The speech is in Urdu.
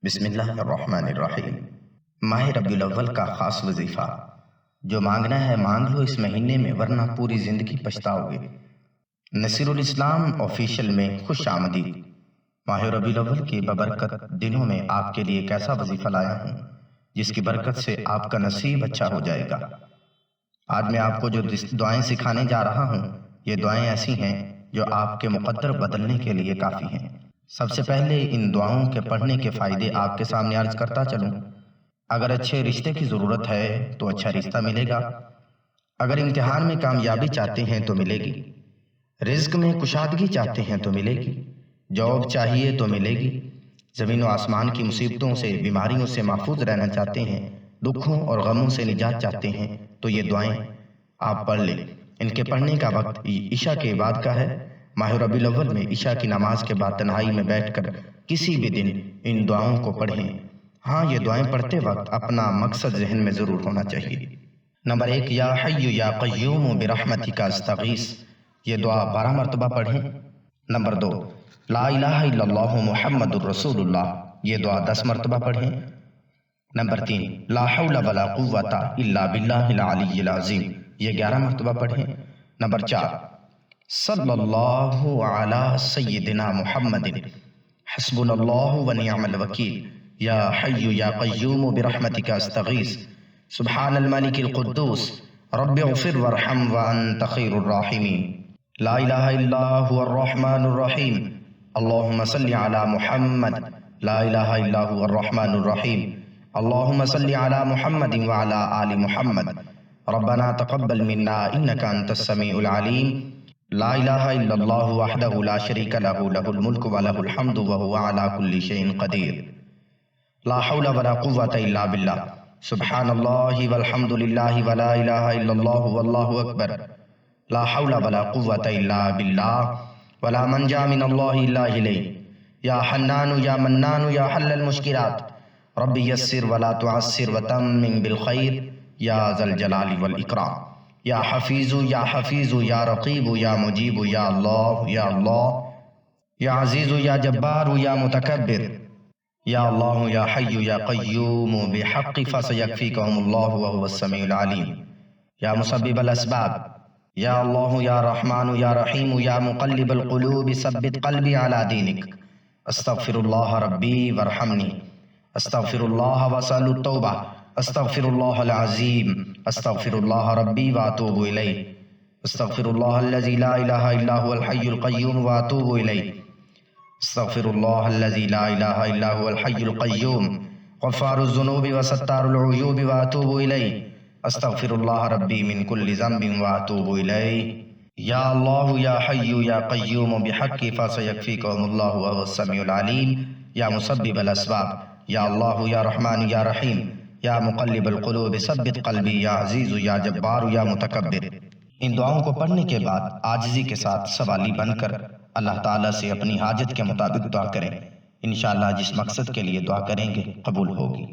بسم اللہ الرحمن الرحیم۔ ماہ ربیع الاول کا خاص وظیفہ، جو مانگنا ہے مانگ لو اس مہینے میں ورنہ پوری زندگی پچھتاؤ گے۔ نصیر الاسلام آفیشیل میں خوش آمدید۔ ماہ ربیع الاول کے ببرکت دنوں میں آپ کے لیے ایک ایسا وظیفہ لایا ہوں جس کی برکت سے آپ کا نصیب اچھا ہو جائے گا۔ آج میں آپ کو جو دعائیں سکھانے جا رہا ہوں، یہ دعائیں ایسی ہیں جو آپ کے مقدر بدلنے کے لیے کافی ہیں۔ سب سے پہلے ان دعاؤں کے پڑھنے کے فائدے آپ کے سامنے عرض کرتا چلوں۔ اگر اچھے رشتے کی ضرورت ہے تو اچھا رشتہ ملے گا۔ اگر امتحان میں کامیابی چاہتے ہیں تو ملے گی۔ رزق میں کشادگی چاہتے ہیں تو ملے گی۔ جاب چاہیے تو ملے گی۔ زمین و آسمان کی مصیبتوں سے، بیماریوں سے محفوظ رہنا چاہتے ہیں، دکھوں اور غموں سے نجات چاہتے ہیں تو یہ دعائیں آپ پڑھ لیں۔ ان کے پڑھنے کا وقت عشاء کے بعد کا ہے۔ ماہ ربیع الاول میں عشاء کی نماز کے بعد تنہائی میں بیٹھ کر کسی بھی دن ان دعاؤں کو پڑھیں۔ ہاں، یہ دعائیں پڑھتے وقت اپنا مقصد ذہن میں ضرور ہونا چاہیے۔ نمبر 1، یا حی یا قیوم برحمتک استغیث، یہ دعا 12 مرتبہ پڑھیں۔ نمبر 2، لا الہ الا اللہ محمد الرسول اللہ، یہ دعا 10 مرتبہ پڑھیں۔ نمبر 3، لا حول ولا قوت الا باللہ العلی العظیم، یہ 11 مرتبہ پڑھیں۔ نمبر 4، صلی اللہ علی سیدنا محمد حسبنا اللہ ونعم الوکیل، یا حی یا قیوم برحمتک استغیث، سبحان الملک القدوس، رب اغفر وارحم وانت خیر الراحمین، لا الہ الا هو الرحمن الرحیم، اللہم صلی علی محمد، لا الہ الا هو الرحمن الرحیم، اللہم صلی علی محمد وعلی آل محمد، ربنا تقبل منا انک انت السمیع العلیم، لا الہ الا اللہ وحدہ لا شریک لہ، لہ الملک ولہ الحمد وہو علی کل شیء قدیر، لا حول ولا قوت الا باللہ، سبحان اللہ والحمد للہ ولا الہ الا اللہ واللہ اکبر، لا حول ولا قوت الا باللہ، ولا منجا من اللہ الا الیہ، یا حنان یا منان یا حل المشکلات، رب یسر ولا تعسر وتمم بالخیر، یا ذا الجلال والاکرام، یا حفیظ یا حفیظ یا رقیب یا مجیب یا اللہ، یا اللہ، یا عزیز یا جبار یا متکبر، یا اللہ یا حی یا قیوم بحق فسیکفیکہم اللہ وہو السمیع العلیم، یا مسبب الاسباب، یا اللہ یا رحمان یا رحیم یا مقلب القلوب ثبت قلبی علی دینک، استغفر اللہ ربی وارحمنی، استغفر اللہ واسأل التوبہ، استغفر اللہ العظیم، استغفر اللہ ربی واتوب الیہ، استغفر اللہ الذی لا الہ الا هو الحی القیوم واتوب الیہ، استغفر اللہ الذی لا الہ الا هو الحی القیوم غفار الذنوب وستار العیوب واتوب الیہ، استغفر اللہ ربی من کل ذنب واتوب الیہ، یا اللہ یا حی یا قیوم بحق فسیکفیکہم اللہ وہو السمیع العلیم، یا مسبب الاسباب، یا اللہ یا رحمان یا رحیم، یا مقلب القلوب ثبت قلبی، یا عزیز یا جبار یا متکبر۔ ان دعاؤں کو پڑھنے کے بعد عاجزی کے ساتھ سوالی بن کر اللہ تعالیٰ سے اپنی حاجت کے مطابق دعا کریں۔ انشاءاللہ جس مقصد کے لیے دعا کریں گے قبول ہوگی۔